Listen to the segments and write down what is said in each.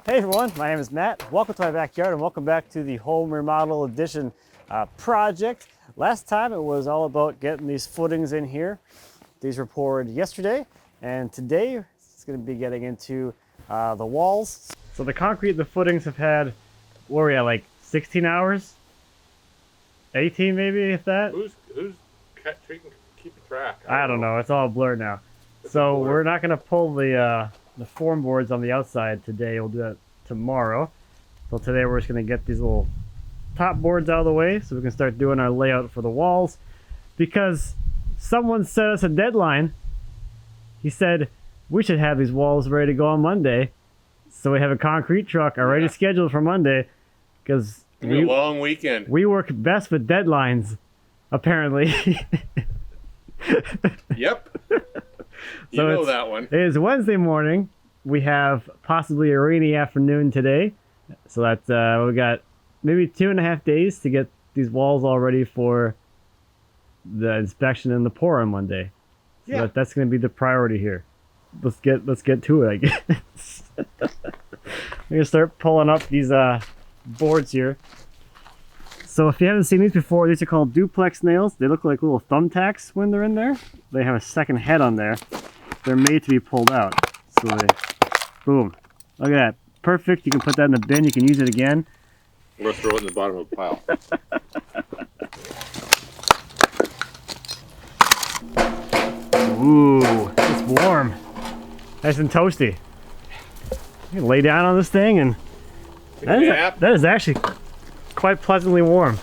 Hey everyone, my name is Matt. Welcome to my backyard and welcome back to the Home Remodel Edition project. Last time it was all about getting these footings in here. These were poured yesterday, and today it's going to be getting into the walls. So the concrete, the footings have had, what were we at, like 16 hours? 18 maybe, if that? Who's keeping track? I don't know. It's all blurred now. So we're not going to pull the form boards on the outside today. We'll do that tomorrow. So today we're just going to get these little top boards out of the way so we can start doing our layout for the walls. Because someone set us a deadline. He said we should have these walls ready to go on Monday. So we have a concrete truck already scheduled for Monday. Because a long weekend. We work best with deadlines, apparently. Yep. You So know that one. It is Wednesday morning. We have possibly a rainy afternoon today. So that's we got maybe 2.5 days to get these walls all ready for the inspection and the pour on Monday. So Yeah. that's going to be the priority here. Let's get to it, I guess. I'm going to start pulling up these boards here. So if you haven't seen these before, these are called duplex nails. They look like little thumbtacks when they're in there. They have a second head on there. They're made to be pulled out. So they, boom. Look at that. Perfect. You can put that in the bin. You can use it again. I'm going to throw it in the bottom of the pile. Ooh, it's warm. Nice and toasty. You can lay down on this thing and that is actually quite pleasantly warm.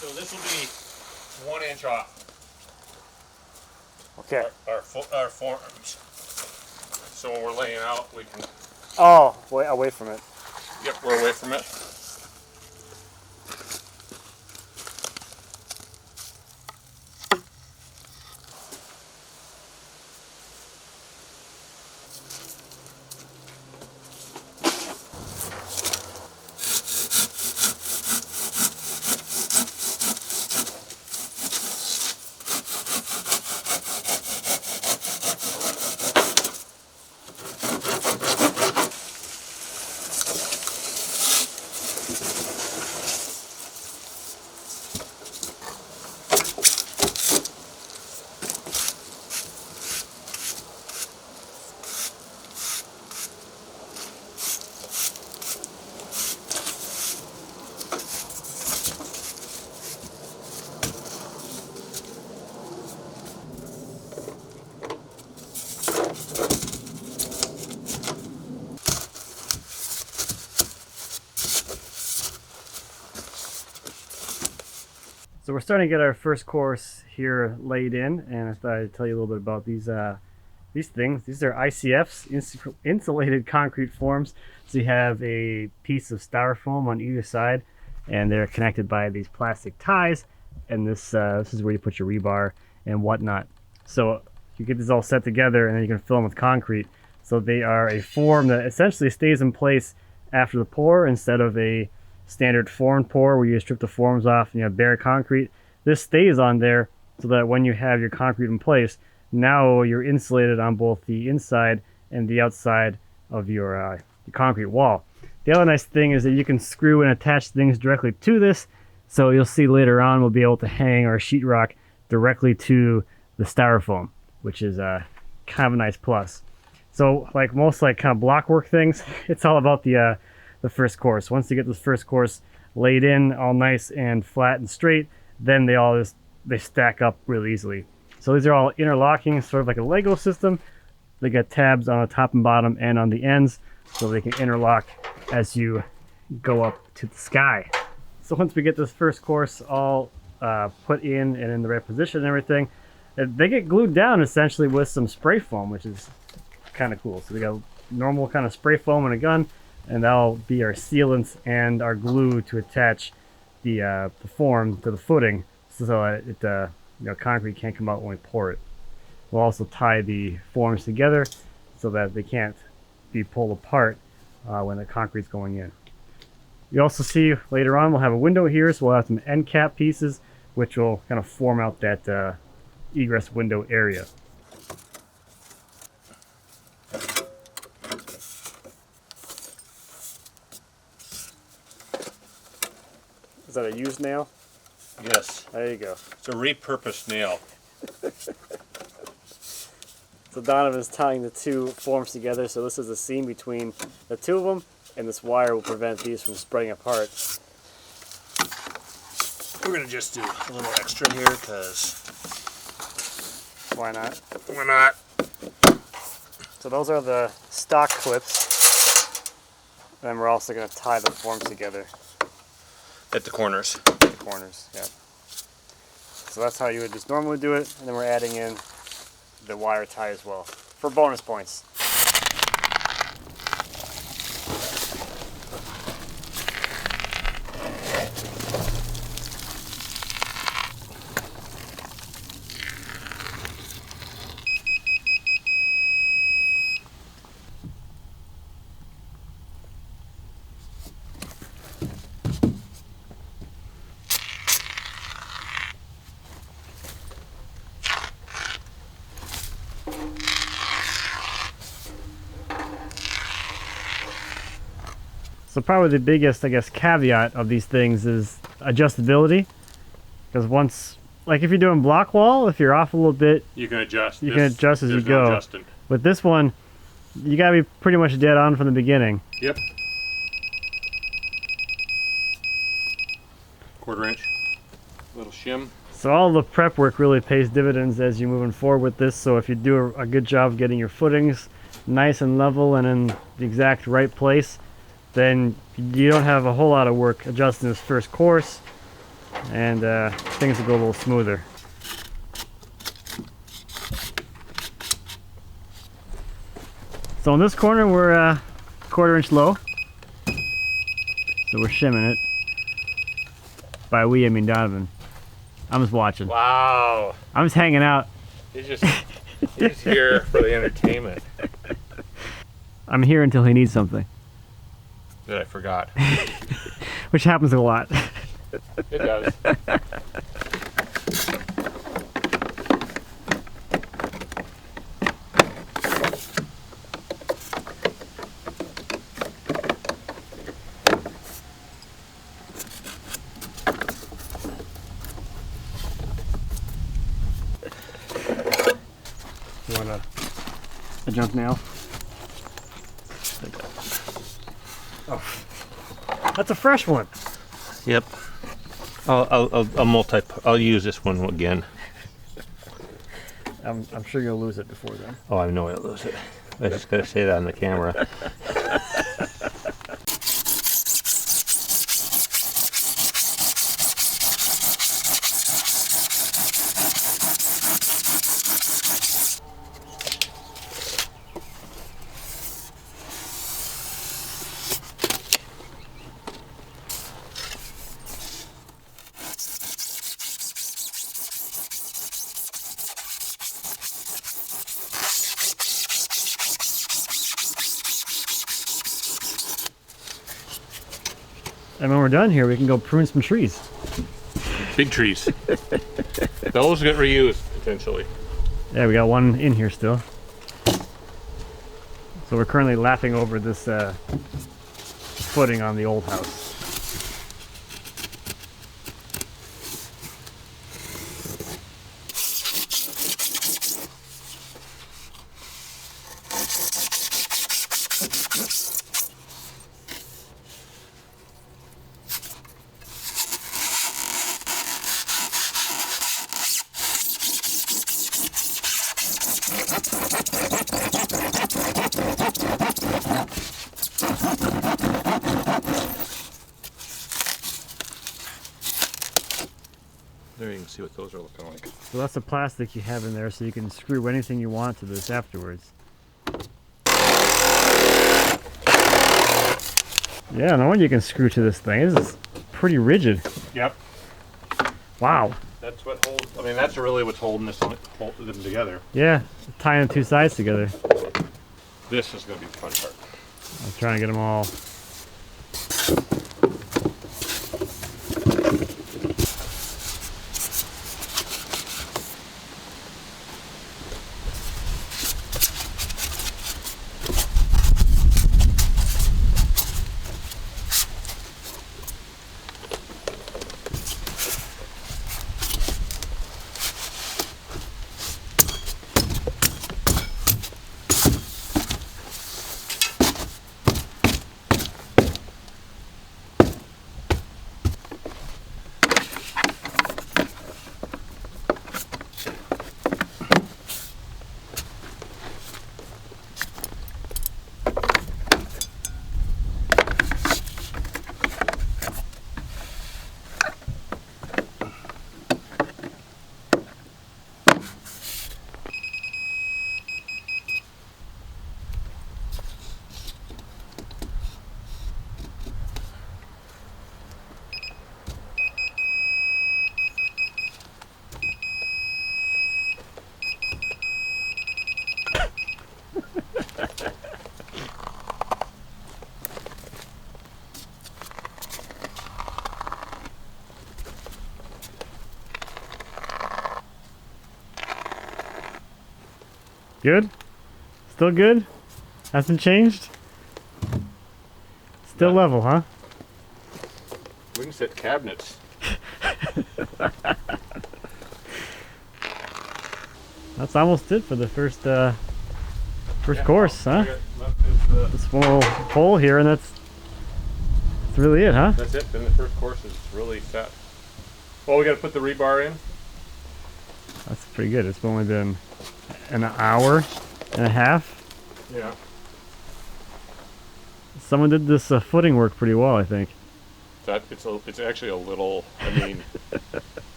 So this will be 1 inch off. Okay. Our forms. So when we're laying out, we can. Oh, wait, away from it. Yep, we're away from it. So we're starting to get our first course here laid in, and I thought I'd tell you a little bit about these things. These are ICFs, insulated concrete forms. So you have a piece of styrofoam on either side, and they're connected by these plastic ties. And this is where you put your rebar and whatnot. So you get these all set together, and then you can fill them with concrete. So they are a form that essentially stays in place after the pour instead of a standard form pour where you strip the forms off and you have bare concrete. This stays on there so that when you have your concrete in place, now you're insulated on both the inside and the outside of your concrete wall. The other nice thing is that you can screw and attach things directly to this. So you'll see later on we'll be able to hang our sheetrock directly to the styrofoam, which is kind of a nice plus. So like most kind of block work things, it's all about the first course. Once you get this first course laid in all nice and flat and straight, then they stack up really easily. So these are all interlocking, sort of like a Lego system. They got tabs on the top and bottom and on the ends, so they can interlock as you go up to the sky. So once we get this first course all put in and in the right position and everything, they get glued down essentially with some spray foam, which is kind of cool. So we got normal kind of spray foam and a gun, and that'll be our sealants and our glue to attach the form to the footing, so that it concrete can't come out when we pour it. We'll also tie the forms together so that they can't be pulled apart when the concrete's going in. You also see later on we'll have a window here, so we'll have some end cap pieces which will kind of form out that egress window area. Is that a used nail? Yes. There you go. It's a repurposed nail. So Donovan's tying the two forms together, so this is the seam between the two of them, and this wire will prevent these from spreading apart. We're going to just do a little extra here because Why not? why not? So those are the stock clips. Then we're also going to tie the forms together At the corners. at the corners. Yeah. So that's how you would just normally do it, and then we're adding in the wire tie as well for bonus points. So probably the biggest, I guess, caveat of these things is adjustability. Because once, like if you're doing block wall, if you're off a little bit, You can adjust. you can adjust as you There's no go. adjusting. With this one, you gotta be pretty much dead on from the beginning. Yep. 1/4 inch. Little shim. So all the prep work really pays dividends as you're moving forward with this. So if you do a good job getting your footings nice and level and in the exact right place, then you don't have a whole lot of work adjusting this first course, and things will go a little smoother. So in this corner we're 1/4 inch low, so we're shimming it. By we I mean Donovan. I'm just watching. Wow. I'm just hanging out. He's here for the entertainment. I'm here until he needs something, That I forgot. which happens a lot. It does. You want a junk nail? Oh, that's a fresh one. Yep. I'll use this one again. I'm sure you'll lose it before then. Oh, I know I'll lose it. I just gotta say that on the camera. And when we're done here, we can go prune some trees. Big trees. Those get reused potentially. Yeah, we got one in here still. So we're currently lapping over this footing on the old house. Let's see what those are looking like. So that's the plastic you have in there, so you can screw anything you want to this afterwards. Yeah, no wonder you can screw to this thing. This is pretty rigid. Yep. Wow. That's what holds. I mean, that's really what's holding them together. Yeah, tying the two sides together. This is going to be the fun part. I'm trying to get them all. Good? Still good? Hasn't changed? Still level, huh? We can set cabinets. That's almost it for the first course, huh? This one little hole here, and that's really it, huh? That's it. Then the first course is really set. Well, we got to put the rebar in. That's pretty good. It's only been an hour and a half. Yeah. Someone did this footing work pretty well, I think. It's actually a little. I mean,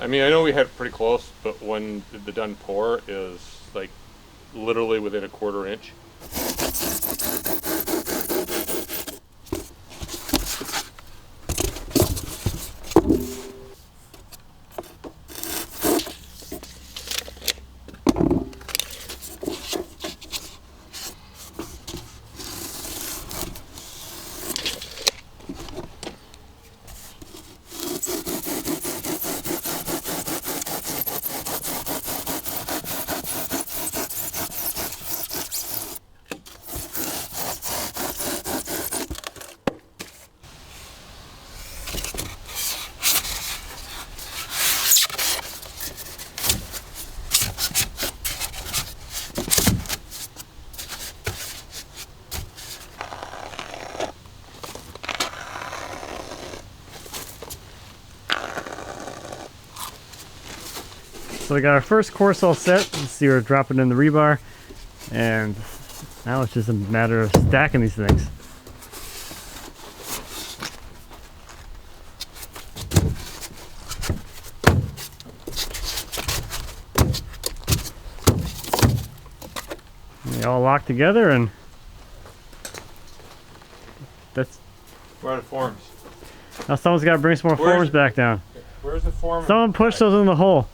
I know we had it pretty close, but when the done pour is like literally within a quarter inch. So we got our first course all set. Let's see, we're dropping in the rebar, and now it's just a matter of stacking these things. They all lock together, and that's. Where are the forms? Now someone's got to bring some more forms back down. Where's the form? Someone push those in the hole.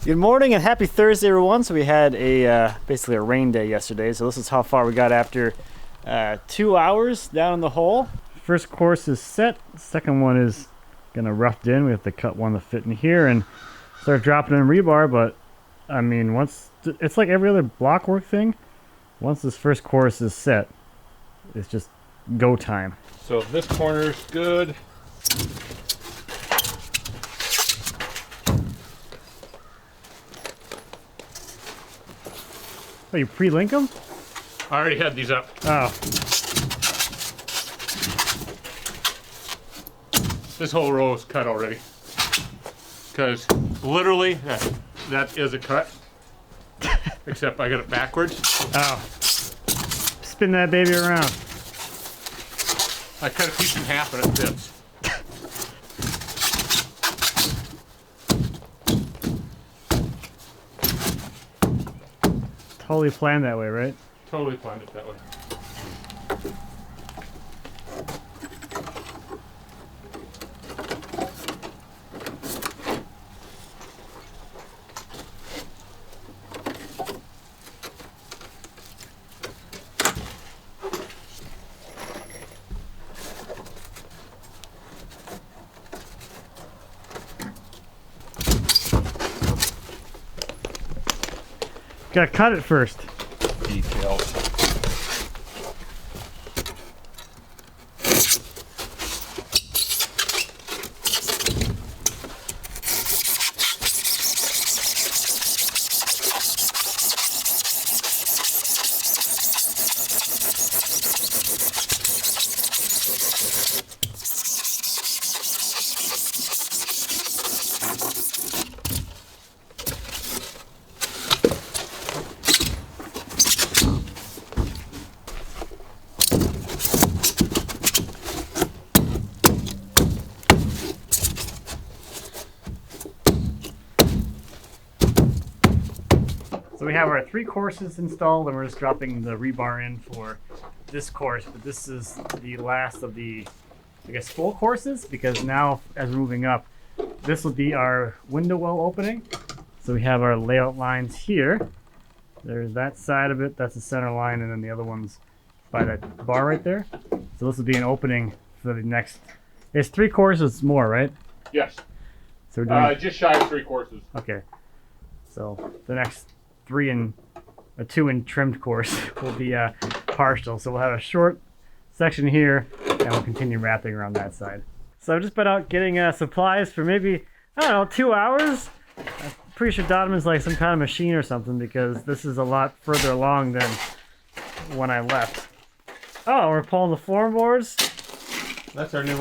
Good morning and happy Thursday, everyone. So we had a basically a rain day yesterday. So this is how far we got after 2 hours down in the hole. First course is set. Second one is gonna roughed in. We have to cut one to fit in here and start dropping in rebar. But I mean, once it's like every other block work thing. Once this first course is set, it's just go time. So if this corner's good. Oh, you pre-link them? I already had these up. Oh. This whole row is cut already. Because literally, that is a cut. Except I got it backwards. Oh. Spin that baby around. I cut a piece in half and it fits. Totally planned that way, right? Totally planned it that way. Gotta cut it first. Details. So we have our 3 courses installed, and we're just dropping the rebar in for this course. But this is the last of the, I guess, full courses, because now, as we're moving up, this will be our window well opening. So we have our layout lines here. There's that side of it, that's the center line, and then the other one's by that bar right there. So this will be an opening for the next, it's 3 courses more, right? Yes. So we're doing, Just shy of 3 courses. okay. So the next 2 in trimmed course will be partial. So we'll have a short section here, and we'll continue wrapping around that side. So I've just been out getting supplies for maybe, I don't know, 2 hours. I'm pretty sure Donovan's like some kind of machine or something, because this is a lot further along than when I left. Oh, we're pulling the floorboards. That's our new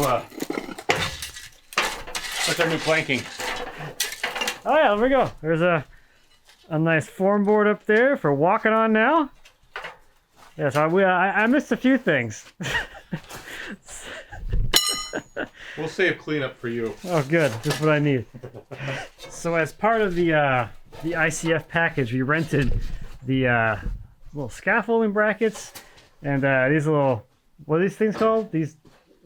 planking. Oh yeah, there we go. There's a nice form board up there for walking on now. Yes, I missed a few things. We'll save cleanup for you. Oh, good. That's what I need. So as part of the ICF package, we rented the little scaffolding brackets and these little, what are these things called? These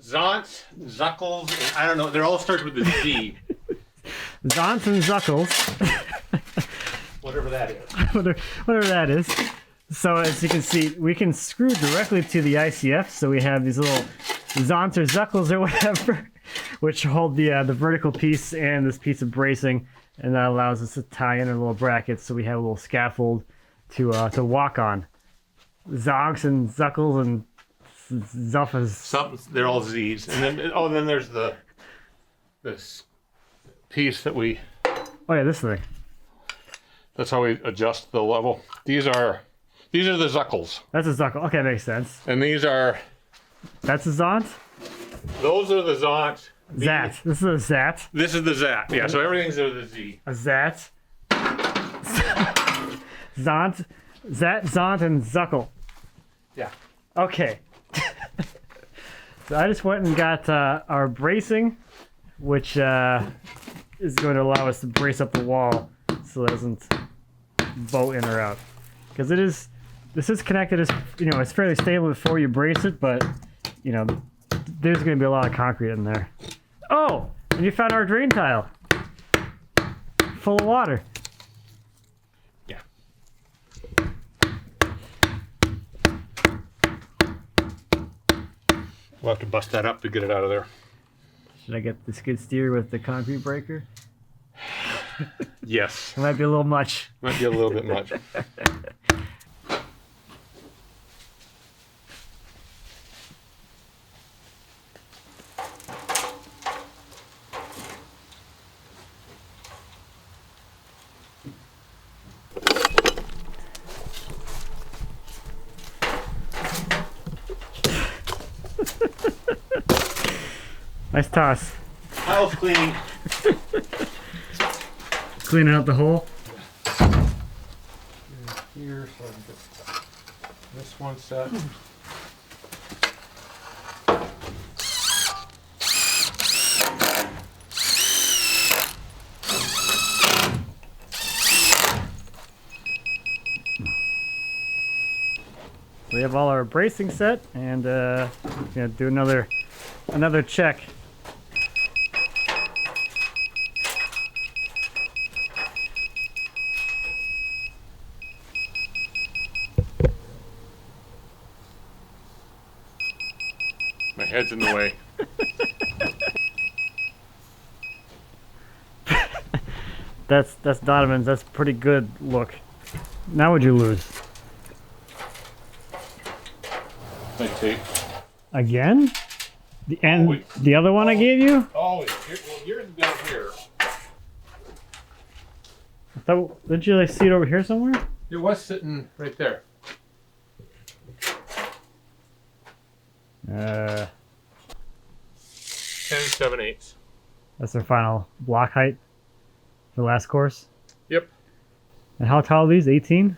Zonts, Zuckles, I don't know. They all start with a Z. Zonts and Zuckles. Whatever that is. whatever that is. So as you can see, we can screw directly to the ICF. So we have these little Zonts or Zuckles or whatever, which hold the vertical piece and this piece of bracing, and that allows us to tie in a little bracket. So we have a little scaffold to walk on. Zogs and Zuckles and Zuffas. They're all Z's, and then there's this piece that we. Oh yeah, this thing. That's how we adjust the level. These are the Zuckles. That's a Zuckle. Okay, makes sense. And these are. That's a Zont? Those are the Zonts. Zat. This is a Zat. This is the Zat. Yeah, so everything's with a Z. A Zat. Zont. Zat, Zont, and Zuckle. Yeah. Okay. So I just went and got our bracing, which is going to allow us to brace up the wall so it doesn't bow in or out. Because this is connected, as you know, it's fairly stable before you brace it, but you know, there's going to be a lot of concrete in there. Oh, and you found our drain tile full of water. Yeah. We'll have to bust that up to get it out of there. Should I get the skid steer with the concrete breaker? Yes. It might be a little much. Might be a little bit much. Nice toss. House cleaning. Cleaning out the hole. Here, so I can get this one set. We have all our bracing set, and gonna do another check. My head's in the way. That's Donovan's. That's a pretty good look. Now would you lose? Like tape. Again? Oh, the other one I gave you? Oh, here, well, yours is down here. Didn't you like see it over here somewhere? It was sitting right there. 10 7/8. That's our final block height for the last course. Yep. And how tall are these? 18?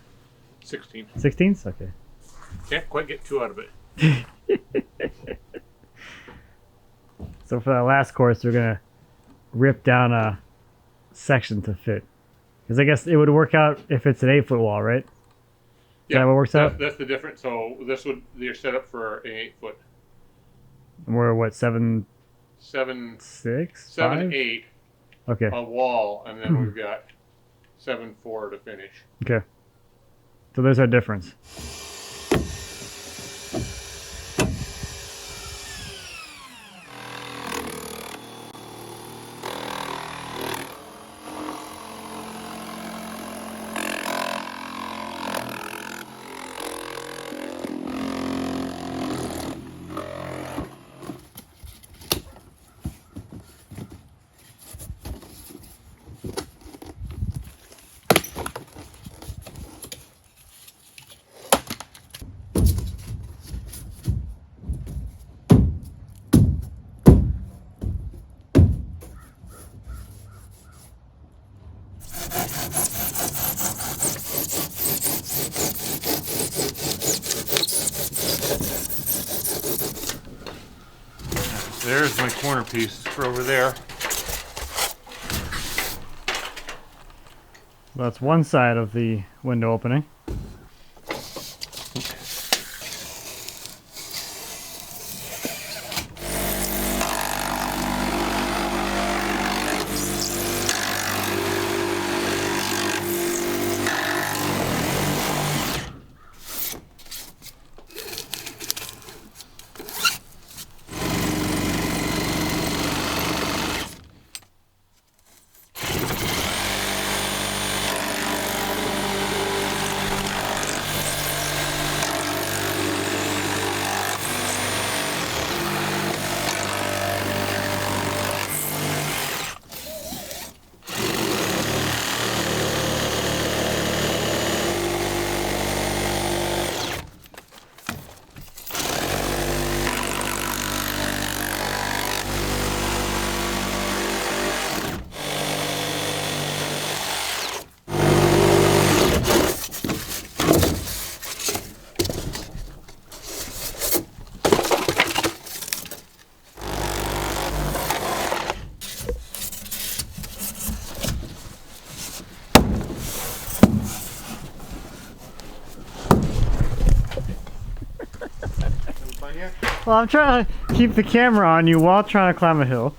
16. 16s? Okay. Can't quite get 2 out of it. So for that last course, we're gonna rip down a section to fit. Because I guess it would work out if it's an 8-foot wall, right? Yeah, that what works out? That's the difference. So you're set up for an 8-foot. And we're what, 7, 7, 6, 7, 5? 8 Okay. a wall, and then we've got 7, 4 to finish. Okay. So there's our difference. There's my corner piece for over there. That's one side of the window opening. Well, I'm trying to keep the camera on you while trying to climb a hill.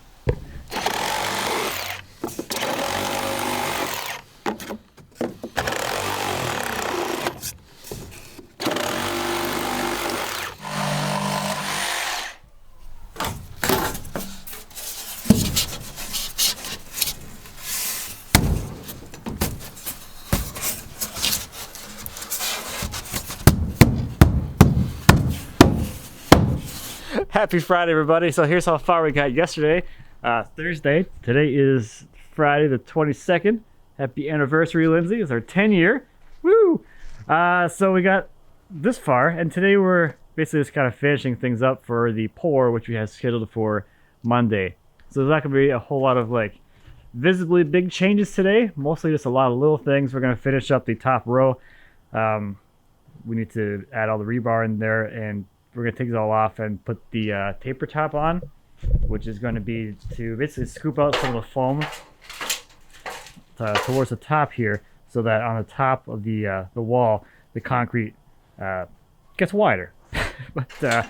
Happy Friday, everybody. So here's how far we got yesterday, Thursday. Today is Friday the 22nd. Happy anniversary, Lindsay. It's our 10-year. Woo! So we got this far, and today we're basically just kind of finishing things up for the pour, which we have scheduled for Monday. So there's not going to be a whole lot of like visibly big changes today. Mostly just a lot of little things. We're going to finish up the top row. We need to add all the rebar in there, and we're going to take it all off and put the taper top on, which is going to be to basically scoop out some of the foam towards the top here, so that on the top of the wall, the concrete gets wider. But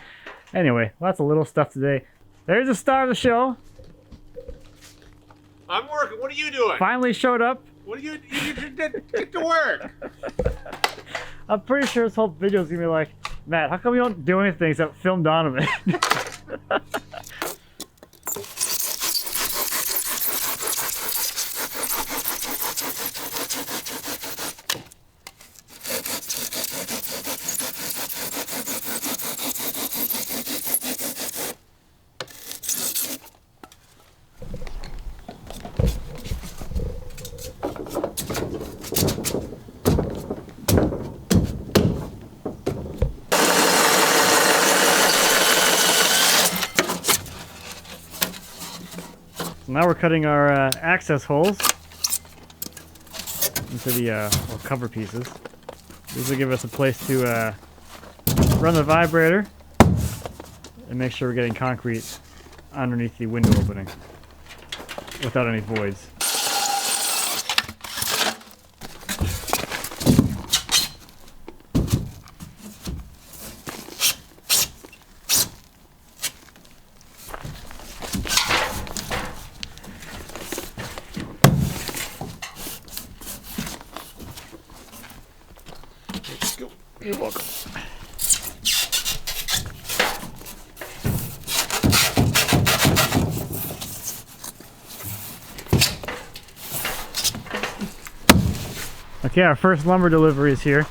anyway, lots of little stuff today. There's the star of the show. I'm working. What are you doing? Finally showed up. What are you get to work? I'm pretty sure this whole video is gonna be like, Matt, how come you don't do anything except film Donovan? So now we're cutting our access holes into the cover pieces. This will give us a place to run the vibrator and make sure we're getting concrete underneath the window opening without any voids. You're welcome. Okay, our first lumber delivery is here.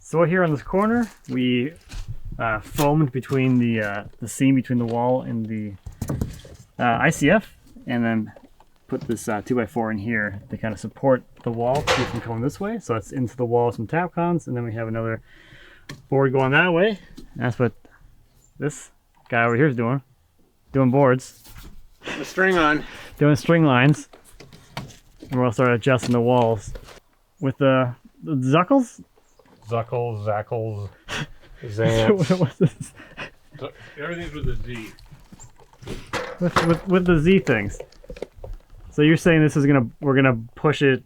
So here on this corner, we foamed between the seam between the wall and the ICF, and then put this 2x4 in here to kind of support the wall to keep from coming this way. So it's into the wall with some Tapcons, and then we have another board going that way. And that's what this guy over here is doing boards. The string on. Doing string lines. And we'll start adjusting the walls with the Zuckles. Zuckles, Zackles, Zants. What's this? Everything's with a Z. With the Z things. So you're saying this is we're gonna push it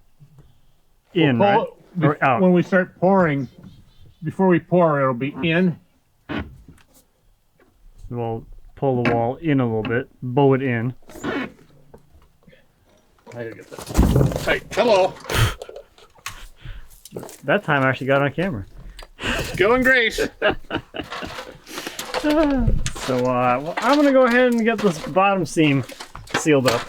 in, right? Or out? When we start pouring, before we pour, it'll be in. We'll pull the wall in a little bit, bow it in. I gotta get that. Hey, hello. That time I actually got it on camera. Going great. So well, I'm gonna go ahead and get this bottom seam sealed up.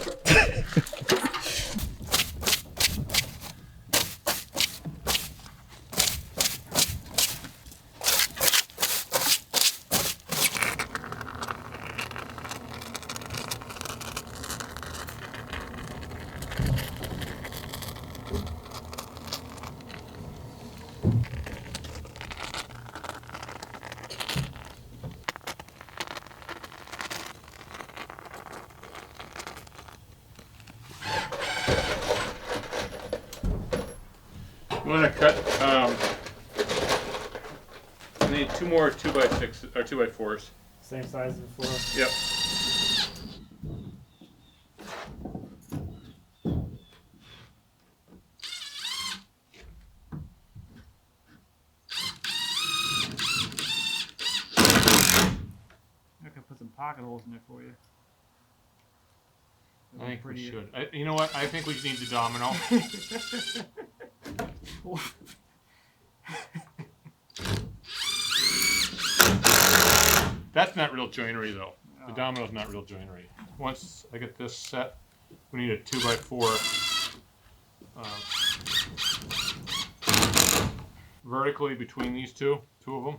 I'm gonna cut. I need 2 more 2x6 or 2x4s. Same size as before. Yep. pocket holes in there for you. I think we should. You know what? I think we need the domino. That's not real joinery, though. The domino's not real joinery. Once I get this set, we need a 2x4 vertically between these two of them.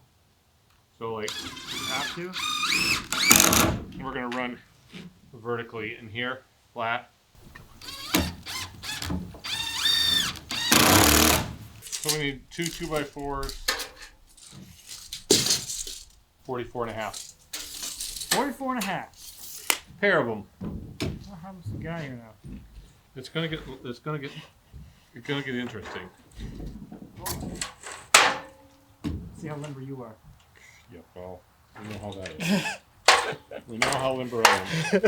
So like, You have to. we're gonna run vertically in here, flat. So we need two 2x4s, 44.5. 44.5. Pair of them. What happens to the guy here now? It's gonna get interesting. See how limber you are. Yeah, well, we know how that is. We know how limber I am.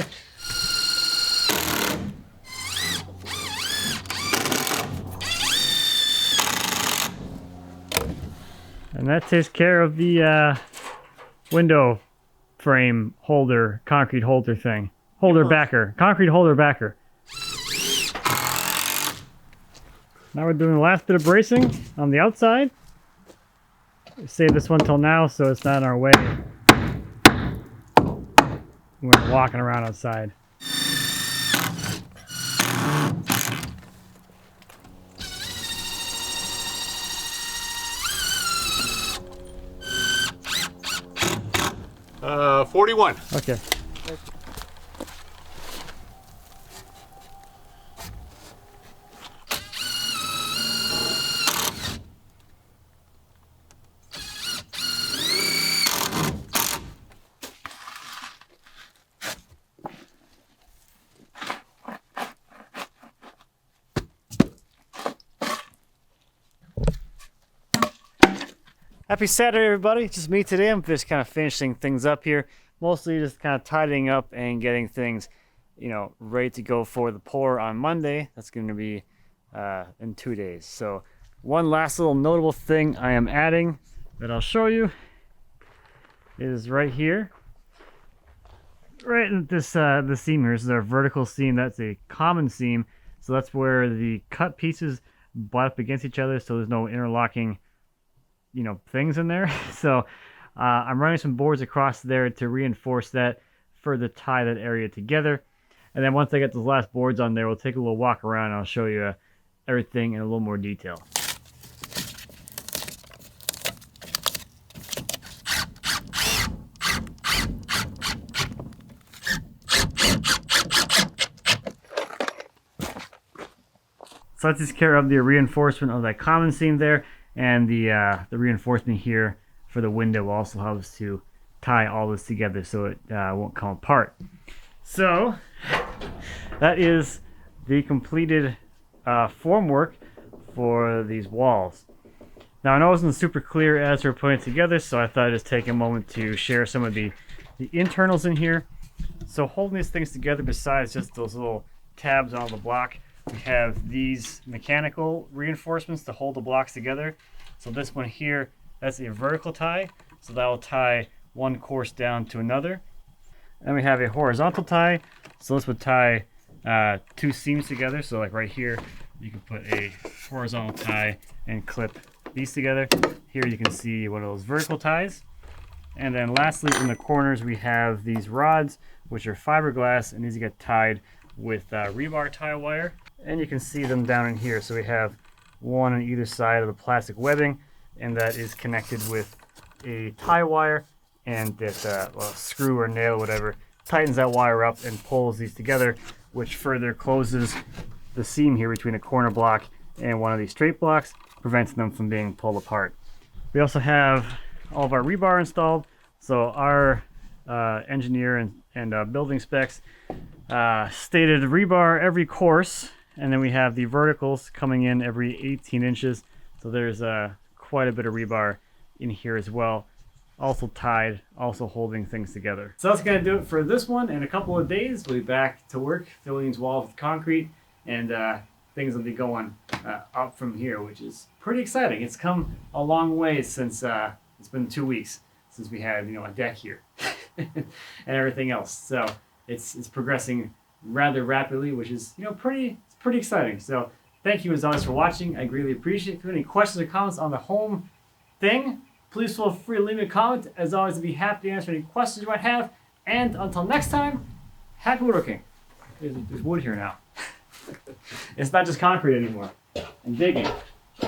And that takes care of the window frame holder, concrete holder thing. Holder backer. Concrete holder backer. Now we're doing the last bit of bracing on the outside. Save this one till now so it's not in our way. We're walking around outside. Uh, 41. Okay. Happy Saturday, everybody. Just me today. I'm just kind of finishing things up here. Mostly just kind of tidying up and getting things, ready to go for the pour on Monday. That's going to be in 2 days. So one last little notable thing I am adding that I'll show you is right here. Right in this the seam here. This is our vertical seam. That's a common seam. So that's where the cut pieces butt up against each other so there's no interlocking things in there. So I'm running some boards across there to reinforce that, further tie that area together. And then once I get those last boards on there, we'll take a little walk around and I'll show you everything in a little more detail. So that takes care of the reinforcement of that common seam there. And the reinforcement here for the window also helps to tie all this together so it won't come apart. So that is the completed formwork for these walls. Now I know it wasn't super clear as we're putting it together, so I thought I'd just take a moment to share some of the internals in here. So holding these things together, besides just those little tabs on the block, we have these mechanical reinforcements to hold the blocks together. So this one here, that's a vertical tie. So that will tie one course down to another. And we have a horizontal tie. So this would tie two seams together. So like right here, you can put a horizontal tie and clip these together. Here you can see one of those vertical ties. And then lastly, in the corners, we have these rods, which are fiberglass, and these get tied with rebar tie wire. And you can see them down in here. So we have one on either side of the plastic webbing, and that is connected with a tie wire, and that screw or nail, whatever, tightens that wire up and pulls these together, which further closes the seam here between a corner block and one of these straight blocks, preventing them from being pulled apart. We also have all of our rebar installed. So our engineer and building specs stated rebar every course, and then we have the verticals coming in every 18 inches. So there's quite a bit of rebar in here as well. Also tied, also holding things together. So that's gonna do it for this one. In a couple of days, we'll be back to work filling these walls with concrete, and things will be going up from here, which is pretty exciting. It's come a long way since it's been 2 weeks since we had a deck here. and everything else. So it's progressing rather rapidly, which is pretty exciting. So thank you as always for watching. I greatly appreciate it. If you have any questions or comments on the home thing, please feel free to leave me a comment. As always, I'd be happy to answer any questions you might have. And until next time, happy woodworking. There's wood here now. It's not just concrete anymore. And digging.